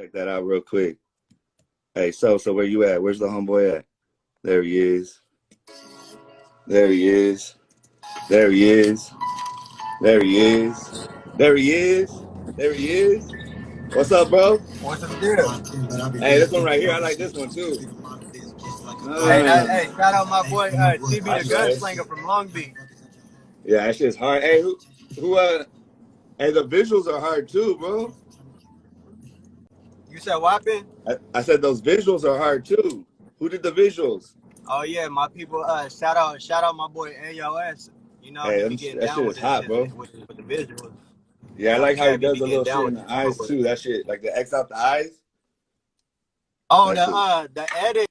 Check that out real quick. Hey, so where you at? Where's the homeboy at? There he is. There he is. There he is. There he is. There he is. There he is. What's up, bro? What's the deal? Hey, this one right here. I like this one too. Hey, shout out my boy TB the Gunslinger from Long Beach. Yeah, that shit's hard. Hey, hey, the visuals are hard too, bro. You said what happened? I said those visuals are hard too. Who did the visuals? Oh yeah, my people. Shout out my boy AOS. You know, Hey, he getting that down shit with is hot, bro. With the visuals. Yeah, I like how he does the getting little shit in the eyes too. That shit, like the X out the eyes. Oh, the edit.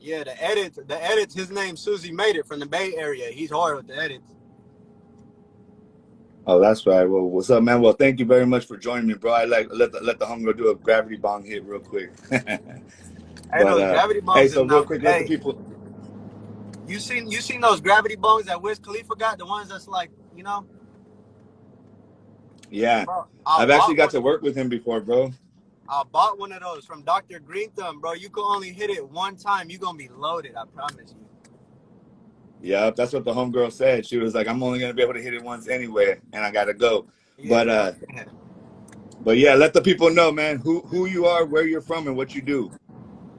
Yeah, the edits. His name's Susie Made It from the Bay Area. He's hard with the edits. Oh, that's right. Well, what's up, man? Well, thank you very much for joining me, bro. I let the homegirl do a gravity bong hit real quick. Gravity bongs. Hey, so real quick, let the people. You seen those gravity bongs that Wiz Khalifa got? The ones that's like, you know. Yeah, bro, I've actually got to work with him before, bro. I bought one of those from Dr. Green Thumb, bro. You can only hit it one time. You're going to be loaded, I promise you. Yeah, that's what the homegirl said. She was like, I'm only going to be able to hit it once anyway, and I got to go. Yeah, but yeah, let the people know, man, who you are, where you're from, and what you do.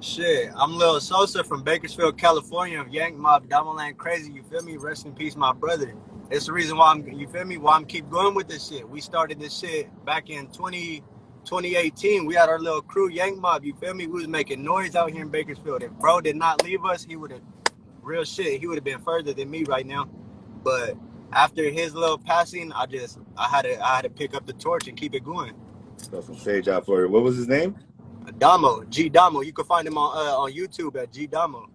Shit, I'm Lil Sosa from Bakersfield, California. Yank Mob, Diamond Crazy, you feel me? Rest in peace, my brother. It's the reason why I'm keep going with this shit. We started this shit back in 2018. We had our little crew, Yank Mob, you feel me? We was making noise out here in Bakersfield. If bro did not leave us, he would have, real shit, he would have been further than me right now. But after his little passing, I had to pick up the torch and keep it going. So some stage out for it. What was his name? Damo, G Damo. You can find him on YouTube at G Damo.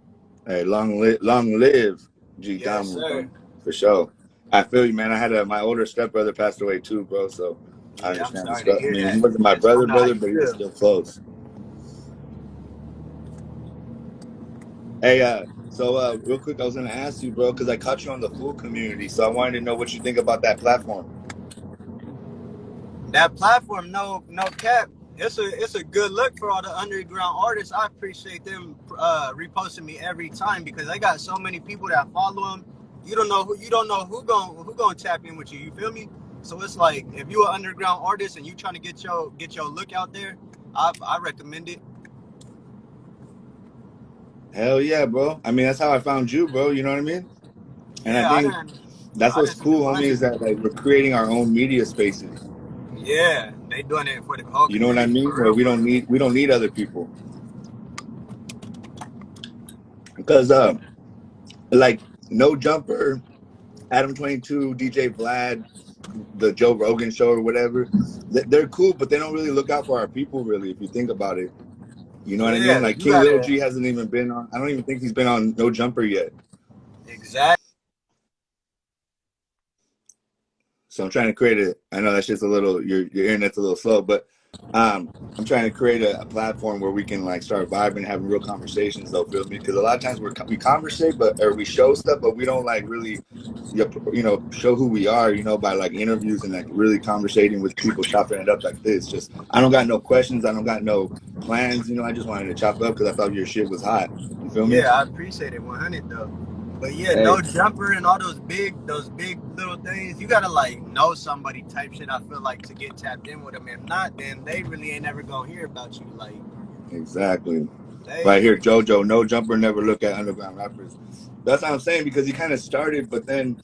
Hey, long live G Damo, sir. For sure. I feel you, man. I had my older stepbrother passed away too, bro. So I understand the stuff. I mean, he wasn't my brother, but he was still close. Hey, so real quick, I was gonna ask you, bro, because I caught you on the Fool community, so I wanted to know what you think about that platform. That platform, no cap. It's a good look for all the underground artists. I appreciate them reposting me every time because they got so many people that follow them. You don't know who gonna tap in with you. You feel me? So it's like if you're an underground artist and you trying to get your look out there, I recommend it. Hell yeah, bro. I mean, that's how I found you, bro. You know what I mean? And yeah, I think that's what's cool, homie, is that like we're creating our own media spaces. Yeah, they doing it for the whole. You know what I mean? Where we don't need other people. Because like No Jumper, Adam 22, DJ Vlad, the Joe Rogan show or whatever, they're cool, but they don't really look out for our people, really, if you think about it. You know what I mean? Like King Lil G hasn't even been on. I don't even think he's been on No Jumper yet. Exactly. So I'm trying to create I know that's just a little, your internet's a little slow, but I'm trying to create a platform where we can like start vibing and having real conversations, though, feel me? Because a lot of times we conversate, or we show stuff, but we don't like really, show who we are, by like interviews and like really conversating with people, chopping it up like this. Just, I don't got no questions. I don't got no plans. I just wanted to chop it up because I thought your shit was hot. You feel me? Yeah, I appreciate it 100 though. But yeah, hey. No Jumper and all those big little things, you gotta like know somebody type shit. I feel like to get tapped in with them. If not, then they really ain't never gonna hear about you. Like exactly. Right here, JoJo. No Jumper never look at underground rappers. That's what I'm saying, because he kind of started, but then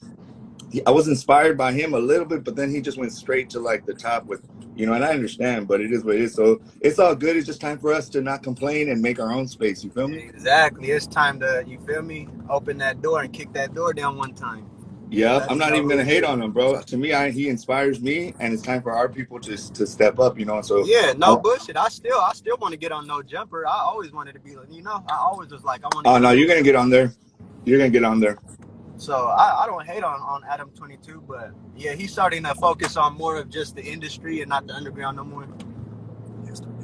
I was inspired by him a little bit, but then he just went straight to like the top with, and I understand, but it is what it is. So it's all good. It's just time for us to not complain and make our own space. You feel me? Exactly. It's time to, you feel me? Open that door and kick that door down one time. Yeah, I'm not even gonna hate on him, bro. To me, he inspires me, and it's time for our people to step up. So yeah, no bullshit. I still want to get on No Jumper. I always wanted to be, I always was like, I want to. Oh no, you're gonna get on there. You're gonna get on there. So I don't hate on Adam 22, but yeah, he's starting to focus on more of just the industry and not the underground no more.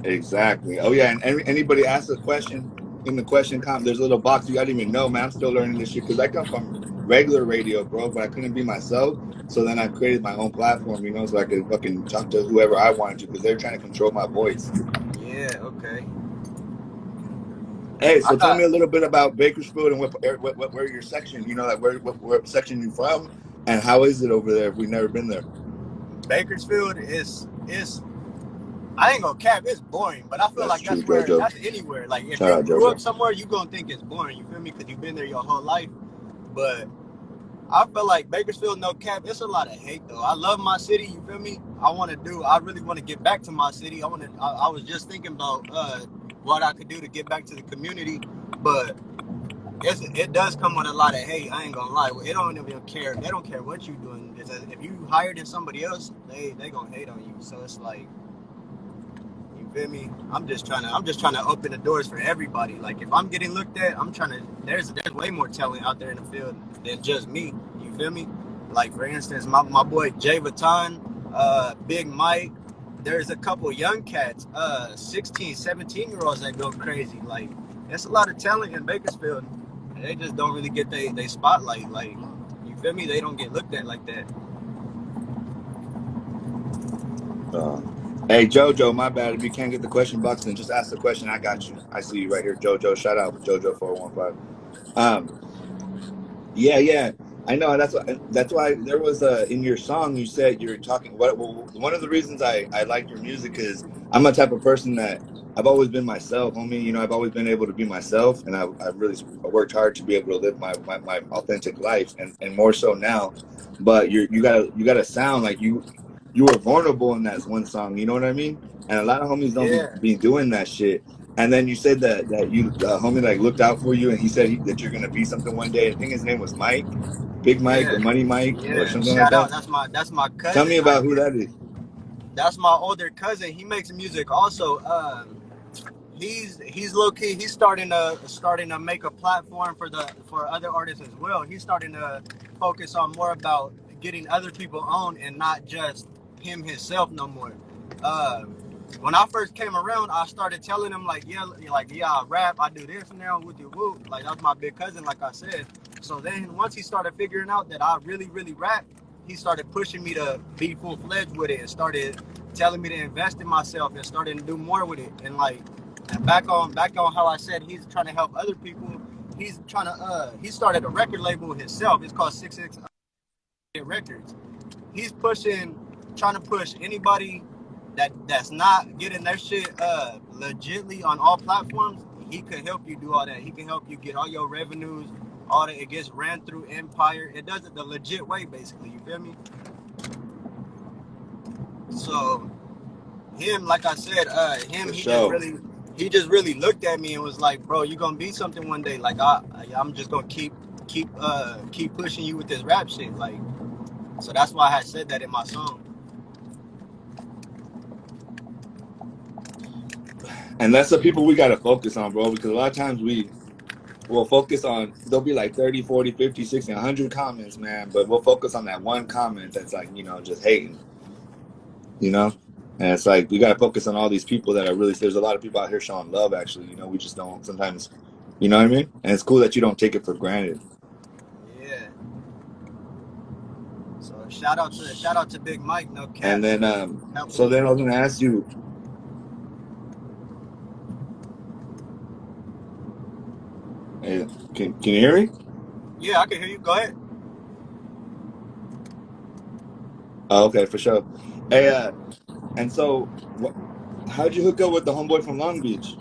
Exactly. Oh yeah, and anybody asks a question in the question comment, there's a little box. You gotta even know, man. I'm still learning this shit because I come from regular radio, bro, but I couldn't be myself. So then I created my own platform, you know, so I could fucking talk to whoever I wanted to because they're trying to control my voice. Yeah, okay. Hey, I so tell me thought a little bit about Bakersfield and what where your section, you know, like what section you from, and how is it over there if we've never been there? Bakersfield is I ain't gonna cap, it's boring, but I feel That's like true, JoJo. that's anywhere. Like if Shout you out, grew up JoJo. somewhere, you gonna think it's boring. You feel me? Because you've been there your whole life. But I feel like Bakersfield, no cap, it's a lot of hate though. I love my city. You feel me? I really want to get back to my city. I was just thinking about what I could do to get back to the community, but it does come with a lot of hate. I ain't gonna lie. It don't even care. They don't care what you doing. If you hired in somebody else, they gonna hate on you. So it's like, you feel me? I'm just trying to open the doors for everybody. Like if I'm getting looked at, I'm trying to. There's way more talent out there in the field than just me. You feel me? Like for instance, my boy Jay Vuitton, Big Mike. There's a couple young cats, 16, 17-year-olds that go crazy. Like there's a lot of talent in Bakersfield. They just don't really get they spotlight. Like you feel me? They don't get looked at like that. Uh, hey, JoJo, my bad. If you can't get the question box, then just ask the question. I got you. I see you right here, JoJo. Shout out, JoJo 415. Yeah, yeah, I know. That's why there was in your song you said you're talking. One of the reasons I like your music is I'm a type of person that I've always been myself, homie. You know, I've always been able to be myself, and I've really worked hard to be able to live my authentic life, and more so now. But you got to sound like you were vulnerable in that one song. You know what I mean? And a lot of homies don't Yeah, be doing that shit. And then you said that you homie like looked out for you, and he said that you're gonna be something one day. I think his name was Mike, Big Mike or yeah, Money Mike or yeah. something like Shout out. that. That's my Tell me cousin. about who that is. That's my older cousin. He makes music also. He's low key. He's starting to make a platform for other artists as well. He's starting to focus on more about getting other people on and not just him himself no more. Uh, when I first came around, I started telling him like I rap, I do this now with the woo. Like that's my big cousin, like I said. So then once he started figuring out that I really rap, he started pushing me to be full fledged with it and started telling me to invest in myself and started to do more with it. And like and back on how I said he's trying to help other people. He started a record label himself. It's called 66 Records. He's trying to push anybody that's not getting their shit legitly on all platforms. He could help you do all that. He can help you get all your revenues, all that. It gets ran through Empire. It does it the legit way, basically. You feel me? So him, like I said, For sure. he just really looked at me and was like, bro, you gonna be something one day. Like I'm just gonna keep pushing you with this rap shit. Like, so that's why I had said that in my song. And that's the people we got to focus on, bro, because a lot of times we will focus on, there'll be like 30, 40, 50, 60, 100 comments, man, but we'll focus on that one comment that's like, you know, just hating, you know? And it's like, we got to focus on all these people that are really, there's a lot of people out here showing love, actually, you know, we just don't sometimes, you know what I mean? And it's cool that you don't take it for granted. Yeah. So shout out to Big Mike, no cap. And then, Helping so me. then I was going to ask you, hey, can you hear me? Yeah, I can hear you. Go ahead. Oh, okay, for sure. Hey, and so how'd you hook up with the homeboy from Long Beach?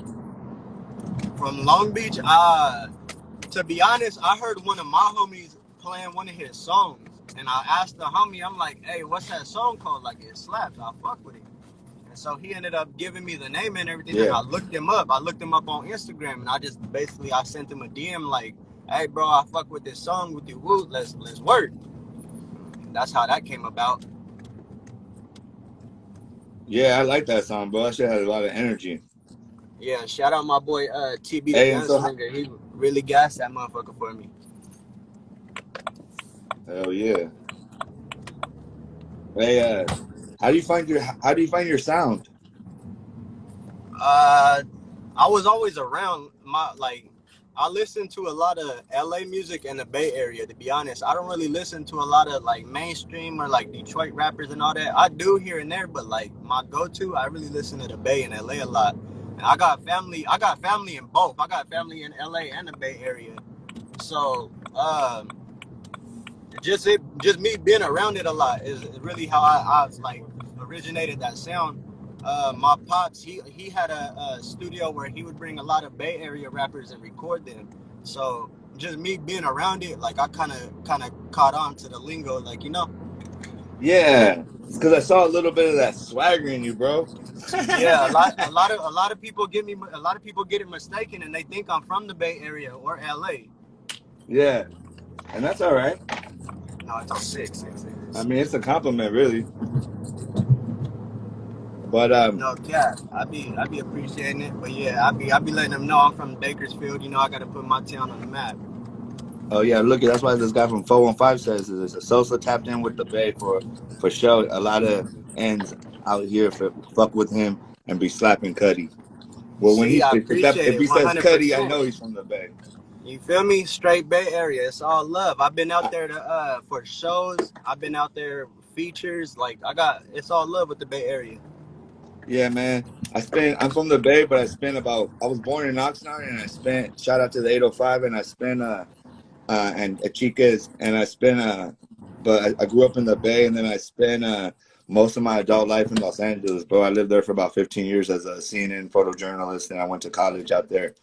From Long Beach, to be honest, I heard one of my homies playing one of his songs, and I asked the homie, I'm like, "Hey, what's that song called? Like it slaps. I fuck with it." And so he ended up giving me the name and everything, and Yeah. I looked him up. I looked him up on Instagram, and I just basically I sent him a DM like, "Hey, bro, I fuck with this song with you. Woo, let's work." And that's how that came about. Yeah, I like that song, bro. That shit had a lot of energy. Yeah, shout out my boy TB the Hey, and so, Gunslinger. He really gassed that motherfucker for me. hell yeah. Hey, how do you find your sound? Uh, I was always around my like I listen to a lot of LA music in the Bay Area, to be honest. I don't really listen to a lot of like mainstream or like Detroit rappers and all that. I do here and there, but like my go-to, I really listen to the Bay and LA a lot. And I got family in both. I got family in LA and the Bay Area. So just me being around it a lot is really how I like originated that sound. My pops, he had a studio where he would bring a lot of Bay Area rappers and record them. So just me being around it, like I kind of caught on to the lingo, like you know. Yeah, it's because I saw a little bit of that swagger in you, bro. Yeah, a lot of people get it mistaken and they think I'm from the Bay Area or LA. Yeah, and that's all right. No, it's six. I mean, it's a compliment, really. But No cap. I be appreciating it. But yeah, I be letting them know I'm from Bakersfield. You know, I gotta put my town on the map. oh yeah, look, that's why this guy from 415 says this. Sosa tapped in with the Bay for sure. A lot of ends out here for fuck with him and be slapping Cuddy. Well, when See, he I if appreciate it he says Cuddy, I 100%. know he's from the Bay. You feel me? Straight Bay Area. It's all love. I've been out there to for shows. I've been out there features. Like it's all love with the Bay Area. Yeah, man. I'm from the Bay, but I was born in Oxnard and I spent, shout out to the 805, and I spent, and Chicas, and I spent, but I grew up in the Bay, and then I spent, most of my adult life in Los Angeles, bro. I lived there for about 15 years as a CNN photojournalist, and I went to college out there,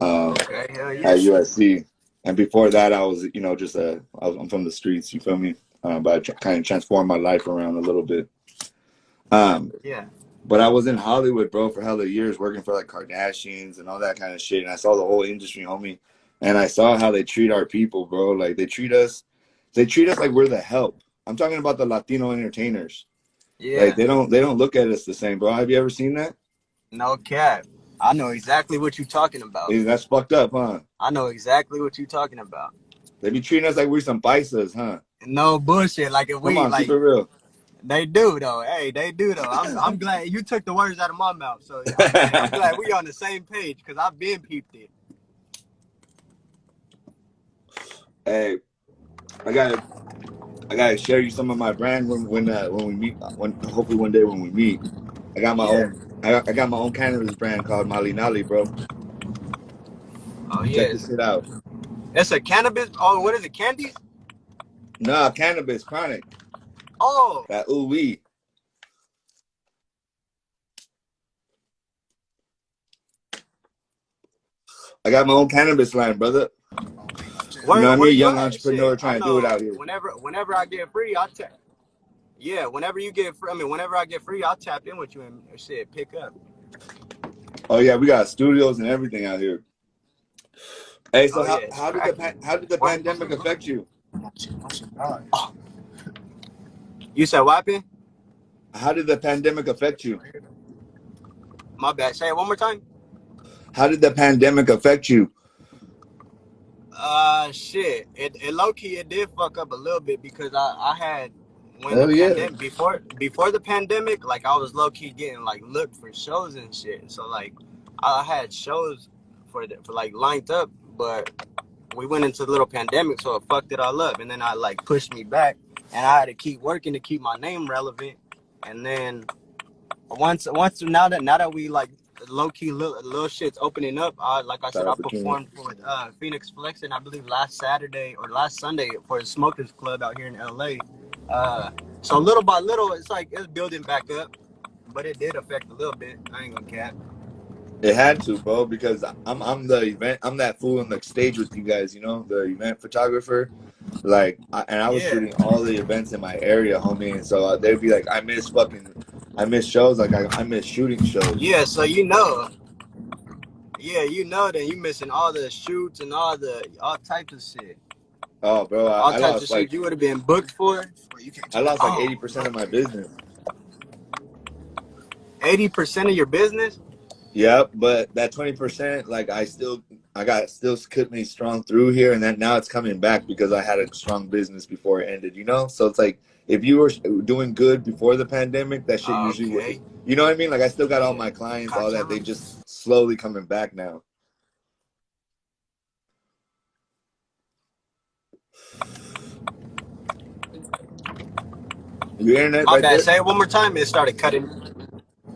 Okay, hell at yeah. USC. And before that, I was, just I'm from the streets, you feel me? But I kind of transformed my life around a little bit. Um, Yeah. But I was in Hollywood, bro, for hella years, working for like Kardashians and all that kind of shit. And I saw the whole industry, homie. And I saw how they treat our people, bro. Like they treat us like we're the help. I'm talking about the Latino entertainers. Like Yeah. they don't look at us the same, bro. Have you ever seen that? No cap. I know exactly what you're talking about. That's fucked up, huh? I know exactly what you're talking about. They be treating us like we're some paisas, huh? No bullshit. Like if Come we on, keep like it real. they do though. Hey, they do though. I'm glad you took the words out of my mouth. So I'm glad we on the same page because I've been peeped it. Hey, I gotta share you some of my brand when we meet, when hopefully one day when we meet. I got my Yeah. own I got my own cannabis brand called Mali Nali, bro. Oh Check yes. this shit out. It's a cannabis. Oh, what is it? Candies? Nah, cannabis, chronic. Oh. That ooh wee. I got my own cannabis line, brother. You know what I Where mean? you Young at? Shit. entrepreneur I trying to do it know. out here. Whenever I get free, I'll tap. Yeah. Whenever you get free, whenever I get free, I'll tap in with you and shit. Pick up. Oh yeah, we got studios and everything out here. Hey, so Oh yeah. It's how did the pandemic affect you? Oh. You said what happened? How did the pandemic affect you? My bad. Say it one more time. How did the pandemic affect you? Shit. It low key it did fuck up a little bit because I had when the Hell yeah. pandemic before the pandemic, like I was low key getting like looked for shows and shit. So like I had shows for like lined up, but we went into the little pandemic, so it fucked it all up. And then I like pushed me back, and I had to keep working to keep my name relevant. And then once now that we like low key little shit's opening up, like I Shout said, I out for King. performed for Phoenix Flexing, I believe last Saturday or last Sunday for the Smokers Club out here in LA. So little by little, it's like it's building back up, but it did affect a little bit. I ain't gonna cap. It had to, bro, because I'm the event. I'm that fool on the stage with you guys. You know, the event photographer. Like, and I was Yeah, shooting all the events in my area, homie. And so they'd be like, I miss shows. Like, I miss shooting shows. yeah. So yeah, that you missing all the shoots and all types of shit. Oh, bro, All I types of lost shit you would have been booked for. I lost like Oh, 80% of my business. 80% of your business? Yep, but that 20%, like I got still kept me strong through here, and then now it's coming back because I had a strong business before it ended. You know, so it's like if you were doing good before the pandemic, that shit usually would. Okay. You know what I mean? Like I still got all Yeah. my clients, all that. They just slowly coming back now. Your internet My right bad. there? Say it one more time. It started cutting.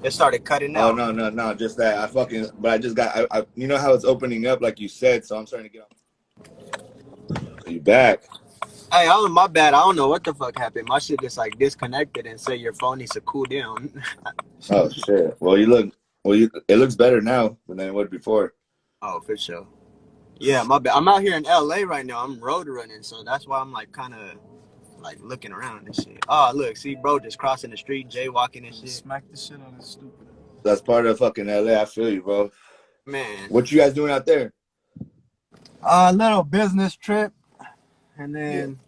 It started cutting Oh out. no, just that. But I just got. You know how it's opening up, like you said. So I'm starting to get. So you back? Hey, my bad. I don't know what the fuck happened. My shit just like disconnected and say your phone needs to cool down. Oh shit. Well, you look. Well, it looks better now than it would before. Oh, for sure. Yeah, my bad. I'm out here in LA right now. I'm road running, so that's why I'm like kind of like looking around and shit. Oh, look, see, bro, just crossing the street, jaywalking and shit. Smack the shit on this stupid. That's part of fucking LA. I feel you, bro. Man, What you guys doing out there? a little business trip, and Yeah. then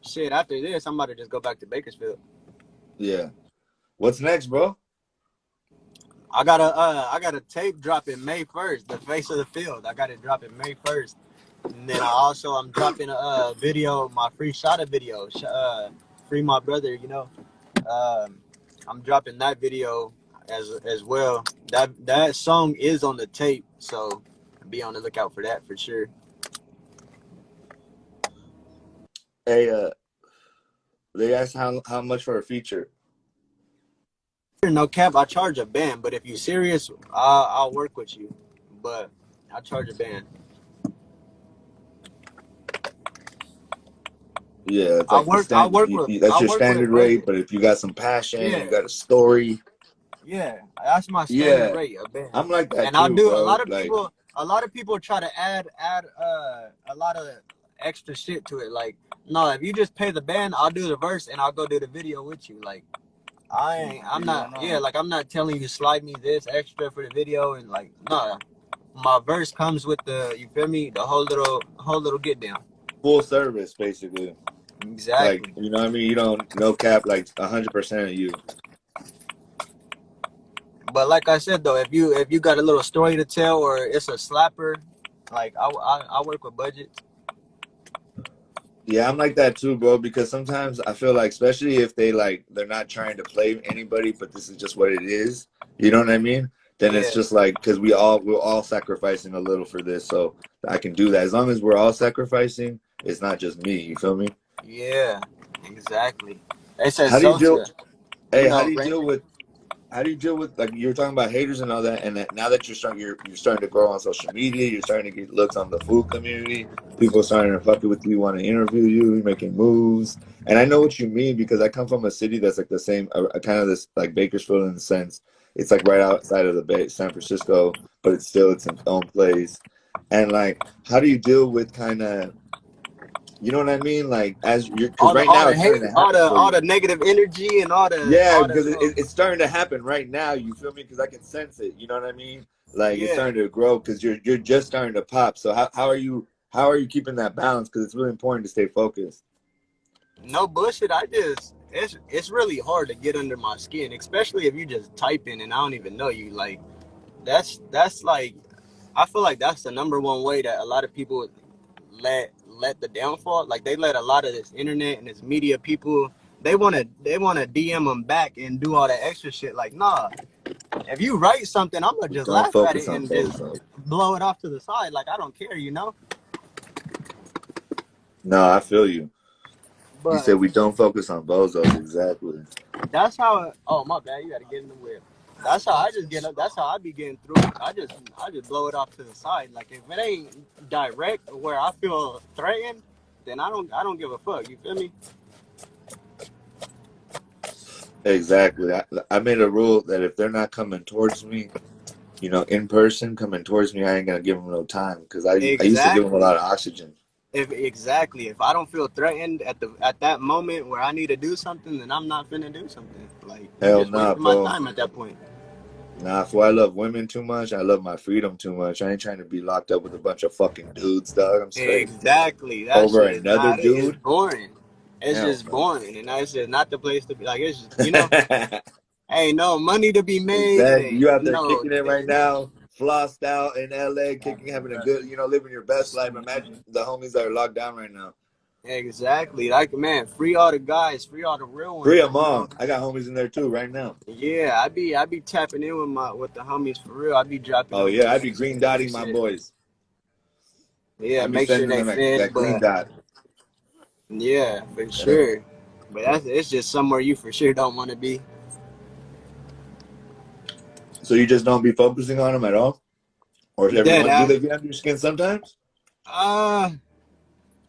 shit. After this, I'm about to just go back to Bakersfield. Yeah. What's next, bro? I got a tape drop in May 1st. The Face of the Field. I got it drop in May 1st, and then I'm dropping a video, my free Shada video, free my brother. I'm dropping that video as well. That song is on the tape, so be on the lookout for that for sure. Hey, they asked how much for a feature. No cap, I charge a band, but if you serious, I'll work with you. But I charge a band. Yeah, it's like the standard. That's your standard rate. But if you got some passion, you got a story. Yeah, that's my standard Yeah, rate, a band. I'm like that And I too, do bro. Like, a lot of people try to add a lot of extra shit to it. Like, no, if you just pay the band, I'll do the verse and I'll go do the video with you. Like, I'm not telling you slide me this extra for the video and like, nah. My verse comes with you feel me? The whole little get down. full service, basically. Like, Exactly. you know what I mean? You don't no cap, like 100% of you. But like I said though, if you got a little story to tell or it's a slapper, like I work with budgets. Yeah, I'm like that too, bro. Because sometimes I feel like, especially if they're not trying to play anybody, but this is just what it is. You know what I mean? Then it's Yeah. just like because we're all sacrificing a little for this, so I can do that as long as we're all sacrificing. It's not just me. You feel me? Yeah. Exactly. They said How do you deal? Sosa, Hey, Rain. how do you deal with like you were talking about haters and all that, and that now that you're starting to grow on social media, you're starting to get looks on the food community. People are starting to fuck with you, want to interview you, you're making moves, and I know what you mean because I come from a city that's like the same, kind of this like Bakersfield in the sense it's like right outside of the Bay, San Francisco, but it's its own place. And like, how do you deal with kind of you know what I mean? Like as you're because right All now the it's starting hate, to happen for all you. the negative energy and Yeah, all the because it's starting to happen right now. You feel me? Because I can sense it. You know what I mean? Like it's yeah. starting to grow because you're just starting to pop. So how are you keeping that balance? Because it's really important to stay focused. No bullshit. It's really hard to get under my skin, especially if you just type in and I don't even know you. Like that's like I feel like that's the number one way that a lot of people let the downfall. Like they let a lot of this internet and this media people they wanna DM them back and do all that extra shit. Like nah, if you write something, I'm gonna just Don't laugh at focus it on and just bozos. blow it off to the side. Like I don't care, you know. No, I feel you. You But said we don't focus on bozos. Exactly. that's how. Oh my bad, you gotta get in the whip. That's how I just get up. That's how I be getting through it. I just blow it off to the side. Like if it ain't direct where I feel threatened, then I don't give a fuck. You feel me? Exactly. I made a rule that if they're not coming towards me, in person, coming towards me, I ain't gonna give them no time because I used to give them a lot Exactly. of oxygen. If I don't feel threatened at that moment where I need to do something, then I'm not finna do something. Like you Hell just nah, wasting my bro. time at that point. Nah, for I love women too much. I love my freedom too much. I ain't trying to be locked up with a bunch of fucking dudes, dog. I'm straight. Exactly. That Over shit is another not. It's dude? boring. It's Hell just no. boring, and that's just not the place to be. Like it's just ain't no money to be made. It Exactly. ain't You out there no. kicking it right now, flossed out in LA, kicking, having a good, living your best life. Imagine the homies that are locked down right now. Exactly. Like man, free all the guys, free all the real Free ones. them all. I got homies in there too right now. Yeah, I be tapping in with the homies for real. I be dropping Oh them yeah, I'd be links green and dotting my shit. boys. Yeah, I'd be make sure sending they them fed, that green but dot. yeah, for Yeah. sure. But it's just somewhere you for sure don't want to be. So you just don't be focusing on them at all, or is Dead everyone do ass. they get under your skin sometimes? Uh,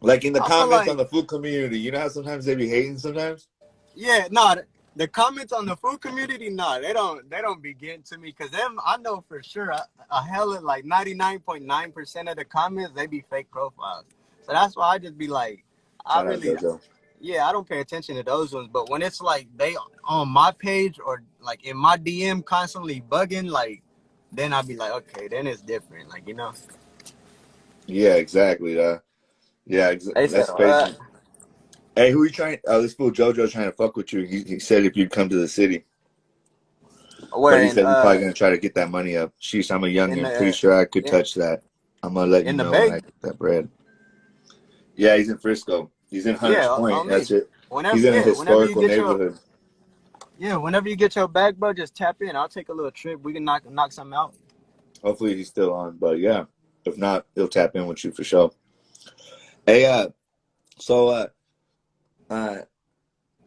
Like in the I feel comments on like the food community, you know how sometimes they be hating sometimes. yeah, no, the comments on the food community, no, they don't be getting to me because them I know for sure a hell of like 99.9% of the comments they be fake profiles. So that's why I just be like, I Shout out really JoJo. yeah, I don't pay attention to those ones. But when it's like they on my page or like in my DM constantly bugging, like then I'd be like, okay, then it's different, like you know. Yeah, exactly. Yeah, They said that's crazy. what? Hey, who you trying? Oh, this fool JoJo trying to fuck with you. He said if you'd come to the city, but Where he said he's probably gonna try to get that money up. Sheesh, I'm a in youngin'. Pretty the sure I could in, touch that. I'm gonna let you in the know when I Bay? get that bread. Yeah, he's in Frisco. He's in Hunters Yeah, Point. on That's me. it. He's Whenever in a yeah, historical neighborhood. whenever you get your bag, bro, just tap in. I'll take a little trip. We can knock something out. Hopefully he's still on, but yeah, if not, he'll tap in with you for sure. Hey, so uh,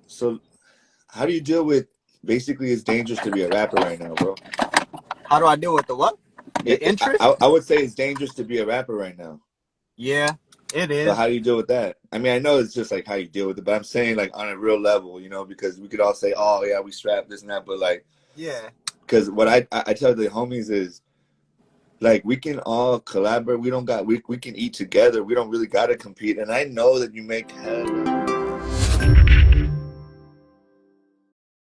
so how do you deal with? Basically, it's dangerous to be a rapper right now, bro. How do I deal with the what? The interest? I would say it's dangerous to be a rapper right now. Yeah, it So is. how do you deal with that? I mean, I know it's just like how you deal with it, but I'm saying like on a real level, you know, because we could all say, oh yeah, we strap this and that, but like, Yeah. because what I tell the homies is like we can all collaborate. We don't got we can eat together. We don't really got to compete. And I know that you make hella